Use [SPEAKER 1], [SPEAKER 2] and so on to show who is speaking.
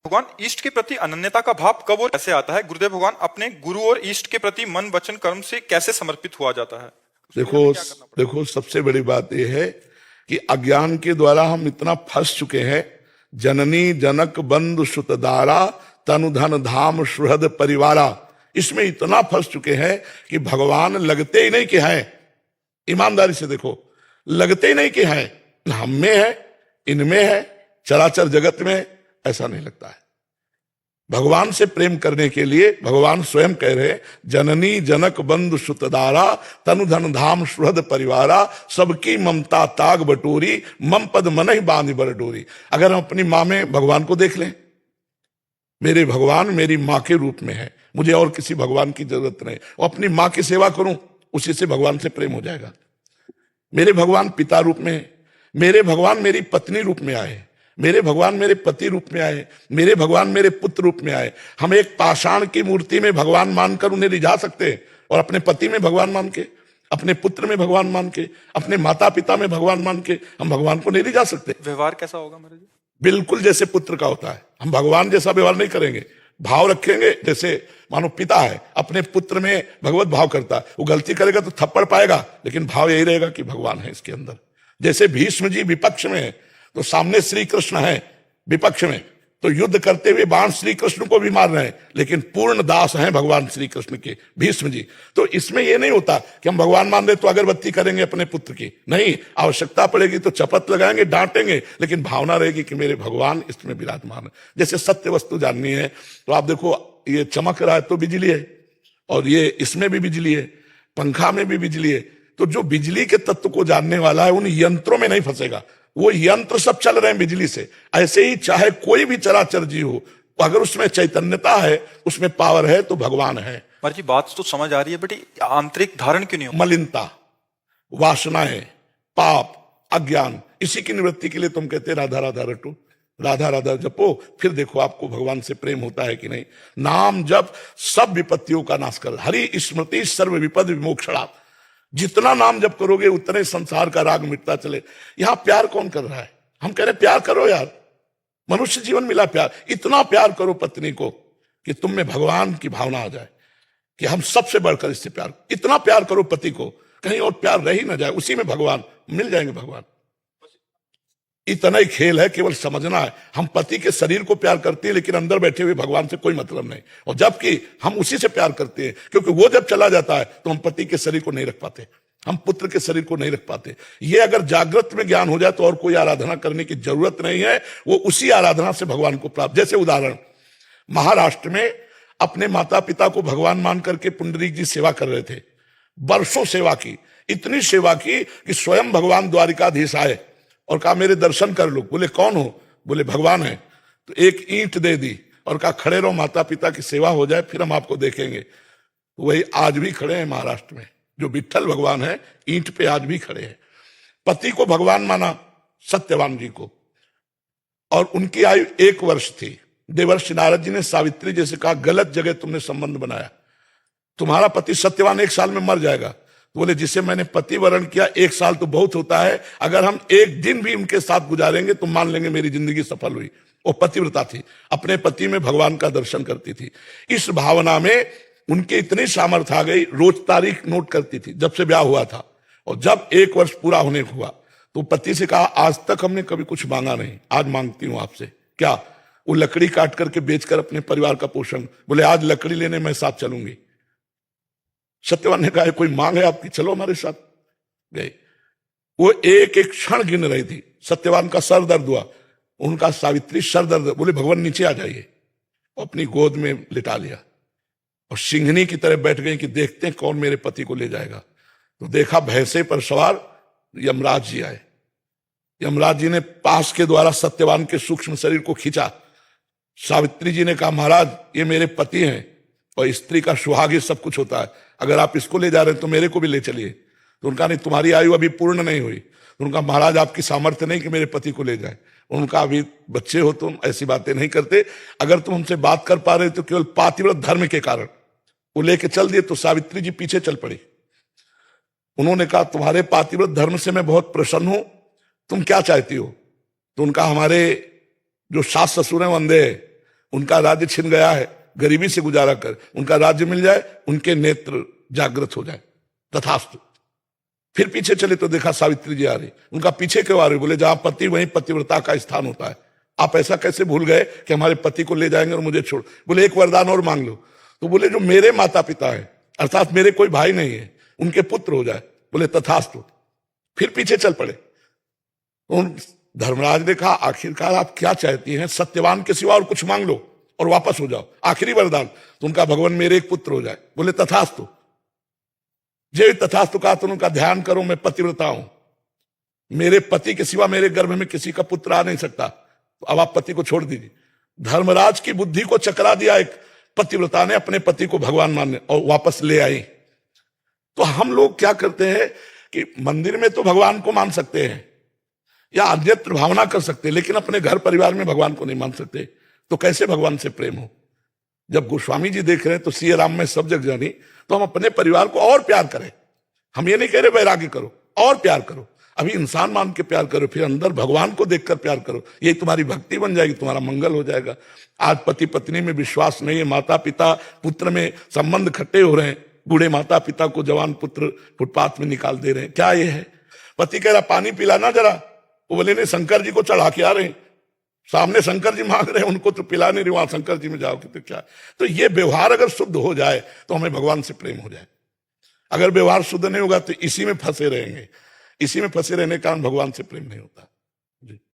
[SPEAKER 1] भगवान इष्ट के प्रति अनन्यता का भाव कब और कैसे आता है? गुरुदेव भगवान अपने गुरु और इष्ट के प्रति मन वचन कर्म से कैसे समर्पित हुआ जाता है?
[SPEAKER 2] देखो देखो सबसे बड़ी बात यह है कि अज्ञान के द्वारा हम इतना फंस चुके हैं। जननी जनक बंधु सुतदारा तनु धन धाम सुहृद परिवारा, इसमें इतना फंस चुके हैं कि भगवान लगते ही नहीं कि हैं। ईमानदारी से देखो, लगते ही नहीं कि हैं। हम में है, इनमें है, चराचर जगत में ऐसा नहीं लगता है। भगवान से प्रेम करने के लिए भगवान स्वयं कह रहे, जननी जनक बंधु सुतदारा तनु धन धाम सुहृद परिवारा, सबकी ममता ताग बटोरी मम पद मन ही बांध बर डोरी। अगर हम अपनी माँ में भगवान को देख लें, मेरे भगवान मेरी माँ के रूप में है, मुझे और किसी भगवान की जरूरत नहीं, और अपनी माँ की सेवा करूं, उसी से भगवान से प्रेम हो जाएगा। मेरे भगवान पिता रूप में है, मेरे भगवान मेरी पत्नी रूप में आए, मेरे भगवान मेरे पति रूप में आए, मेरे भगवान मेरे पुत्र रूप में आए। हम एक पाषाण की मूर्ति में भगवान मानकर उन्हें रिझा सकते हैं, और अपने पति में भगवान मान के, अपने पुत्र में भगवान मान के, अपने माता पिता में भगवान मान के हम भगवान को नहीं रिझा सकते।
[SPEAKER 1] व्यवहार कैसा होगा महाराज जी?
[SPEAKER 2] बिल्कुल जैसे पुत्र का होता है। हम भगवान जैसा व्यवहार नहीं करेंगे, भाव रखेंगे। जैसे मानो पिता है, अपने पुत्र में भगवत भाव करता है, वो गलती करेगा तो थप्पड़ पाएगा, लेकिन भाव यही रहेगा कि भगवान है इसके अंदर। जैसे भीष्म जी विपक्ष में है, तो सामने श्री कृष्ण है, विपक्ष में तो युद्ध करते हुए बाण श्री कृष्ण को भी मार रहे हैं, लेकिन पूर्ण दास हैं भगवान श्री कृष्ण के भीष्म जी। तो इसमें यह नहीं होता कि हम भगवान मान रहे तो अगरबत्ती करेंगे अपने पुत्र की, नहीं, आवश्यकता पड़ेगी तो चपत लगाएंगे, डांटेंगे, लेकिन भावना रहेगी कि मेरे भगवान इसमें विराजमान है। जैसे सत्य वस्तु जाननी है तो आप देखो, ये चमक रहा है तो बिजली है, और ये इसमें भी बिजली है, पंखा में भी बिजली है। तो जो बिजली के तत्व को जानने वाला है उन यंत्रों में नहीं फंसेगा। वो यंत्र सब चल रहे हैं बिजली से। ऐसे ही चाहे कोई भी चराचर जीव हो, अगर उसमें चैतन्यता है, उसमें पावर है, तो भगवान है।
[SPEAKER 1] महाराज जी बात तो समझ आ रही है, बट आंतरिक धारण क्यों नहीं हो?
[SPEAKER 2] मलिनता, वासनाएं, पाप, अज्ञान, इसी की निवृत्ति के लिए तुम कहते राधा राधा रटो, राधा राधा जपो, फिर देखो आपको भगवान से प्रेम होता है कि नहीं। नाम जप सब विपत्तियों का नाश कर, हरि स्मृति सर्व विपद विमोक्षणा। जितना नाम जप करोगे उतने संसार का राग मिटता चले। यहां प्यार कौन कर रहा है? हम कह रहे प्यार करो यार, मनुष्य जीवन मिला प्यार। इतना प्यार करो पत्नी को कि तुम में भगवान की भावना आ जाए कि हम सबसे बढ़कर इससे प्यार। इतना प्यार करो पति को, कहीं और प्यार रह ही ना जाए, उसी में भगवान मिल जाएंगे। भगवान इतना ही खेल है, केवल समझना है। हम पति के शरीर को प्यार करते हैं, लेकिन अंदर बैठे हुए भगवान से कोई मतलब नहीं। और जबकि हम उसी से प्यार करते हैं, क्योंकि वो जब चला जाता है तो हम पति के शरीर को नहीं रख पाते, हम पुत्र के शरीर को नहीं रख पाते। ये अगर जागृत में ज्ञान हो जाए तो और कोई आराधना करने की जरूरत नहीं है, वो उसी आराधना से भगवान को प्राप्त। जैसे उदाहरण, महाराष्ट्र में अपने माता पिता को भगवान मान करके पुंडरीक जी सेवा कर रहे थे। वर्षों सेवा की, इतनी सेवा की कि स्वयं भगवान द्वारिकाधीश आए और कहा मेरे दर्शन कर लो। बोले कौन हो? बोले भगवान है। तो एक ईंट दे दी और कहा खड़े रहो, माता पिता की सेवा हो जाए, फिर हम आपको देखेंगे। वही आज भी खड़े हैं महाराष्ट्र में, जो विठ्ठल भगवान है, ईंट पे आज भी खड़े हैं। पति को भगवान माना सत्यवान जी को, और उनकी आयु 1 वर्ष थी। देवर्षि नारद जी ने सावित्री जी से कहा गलत जगह तुमने संबंध बनाया, तुम्हारा पति सत्यवान 1 साल में मर जाएगा। तो बोले जिसे मैंने पति वरण किया 1 साल तो बहुत होता है, अगर हम 1 दिन भी उनके साथ गुजारेंगे तो मान लेंगे मेरी जिंदगी सफल हुई। वो पतिव्रता थी, अपने पति में भगवान का दर्शन करती थी। इस भावना में उनके इतनी सामर्थ्य आ गई, रोज तारीख नोट करती थी जब से ब्याह हुआ था। और जब 1 वर्ष पूरा होने को हुआ तो पति से कहा आज तक हमने कभी कुछ मांगा नहीं, आज मांगती हूं आपसे। क्या? वो लकड़ी काट करके बेचकर अपने परिवार का पोषण। बोले आज लकड़ी लेने मैं साथ चलूंगी। सत्यवान ने कहा कोई मांग है आपकी, चलो हमारे साथ। गए। वो एक एक क्षण गिन रही थी। सत्यवान का सर दर्द हुआ, उनका सावित्री सर दर्द। बोले भगवान नीचे आ जाइए, अपनी गोद में लिटा लिया और सिंहनी की तरह बैठ गई कि देखते हैं कौन मेरे पति को ले जाएगा। तो देखा भैंसे पर सवार यमराज जी आए। यमराज जी ने पास के द्वारा सत्यवान के सूक्ष्म शरीर को खींचा। सावित्री जी ने कहा महाराज ये मेरे पति हैं, और स्त्री का सुहाग सब कुछ होता है, अगर आप इसको ले जा रहे हैं तो मेरे को भी ले चलिए। तो उनका नहीं, तुम्हारी आयु अभी पूर्ण नहीं हुई। तो उनका महाराज आपकी सामर्थ्य नहीं कि मेरे पति को ले जाए। उनका अभी बच्चे हो, तुम ऐसी बातें नहीं करते। अगर तुम हमसे बात कर पा रहे तो केवल पातिव्रत धर्म के कारण। वो लेके चल दिए तो सावित्री जी पीछे चल पड़ी। उन्होंने कहा तुम्हारे पातिव्रत धर्म से मैं बहुत प्रसन्न हूं, तुम क्या चाहती हो? तो उनका हमारे जो सास ससुर हैं वो अंधे हैं, उनका राज्य छिन गया है, गरीबी से गुजारा कर उनका राज्य मिल जाए, उनके नेत्र जागृत हो जाए, तथास्तु। फिर पीछे चले तो देखा सावित्री जी आ रही, उनका पीछे क्यों आ रही? बोले जहां पति वहीं पतिव्रता का स्थान होता है। आप ऐसा कैसे भूल गए कि हमारे पति को ले जाएंगे और मुझे छोड़? बोले एक वरदान और मांग लो। तो बोले जो मेरे माता पिता है, अर्थात मेरे कोई भाई नहीं है, उनके पुत्र हो जाए। बोले तथास्तु। फिर पीछे चल पड़े। धर्मराज ने कहा आखिरकार आप क्या चाहती हैं? सत्यवान के सिवा और कुछ मांग लो और वापस हो जाओ, आखिरी वरदान। तो उनका भगवान मेरे एक पुत्र हो जाए। बोले तथास्तु। जे तथास्तु कहा तो उनका ध्यान करो, मैं पतिव्रता हूं, मेरे पति के सिवा मेरे गर्भ में किसी का पुत्र आ नहीं सकता, तो अब आप पति को छोड़ दीजिए। धर्मराज की बुद्धि को चकरा दिया एक पतिव्रता ने, अपने पति को भगवान मानने, और वापस ले आई। तो हम लोग क्या करते हैं कि मंदिर में तो भगवान को मान सकते हैं या अन्यत्र भावना कर सकते हैं, लेकिन अपने घर परिवार में भगवान को नहीं मान सकते। तो कैसे भगवान से प्रेम हो? जब गोस्वामी जी देख रहे हैं तो सिय राम में सब जग जानी, तो हम अपने परिवार को और प्यार करें। हम ये नहीं कह रहे वैराग्य करो, और प्यार करो। अभी इंसान मान के प्यार करो, फिर अंदर भगवान को देखकर प्यार करो। ये तुम्हारी भक्ति बन जाएगी, तुम्हारा मंगल हो जाएगा। आज पति पत्नी में विश्वास नहीं है, माता पिता पुत्र में संबंध खट्टे हो रहे हैं, बूढ़े माता पिता को जवान पुत्र फुटपाथ में निकाल दे रहे हैं। क्या ये है? पति कह रहा पानी पिलाना जरा, वो बोले नहीं, शंकर जी को चढ़ा के आ रहे हैं, सामने शंकर जी मांग रहे हैं, उनको तो पिला नहीं रही, वहां शंकर जी में जाओगे तो क्या? तो ये व्यवहार अगर शुद्ध हो जाए तो हमें भगवान से प्रेम हो जाए। अगर व्यवहार शुद्ध नहीं होगा तो इसी में फंसे रहेंगे, इसी में फंसे रहने के कारण भगवान से प्रेम नहीं होता। जी।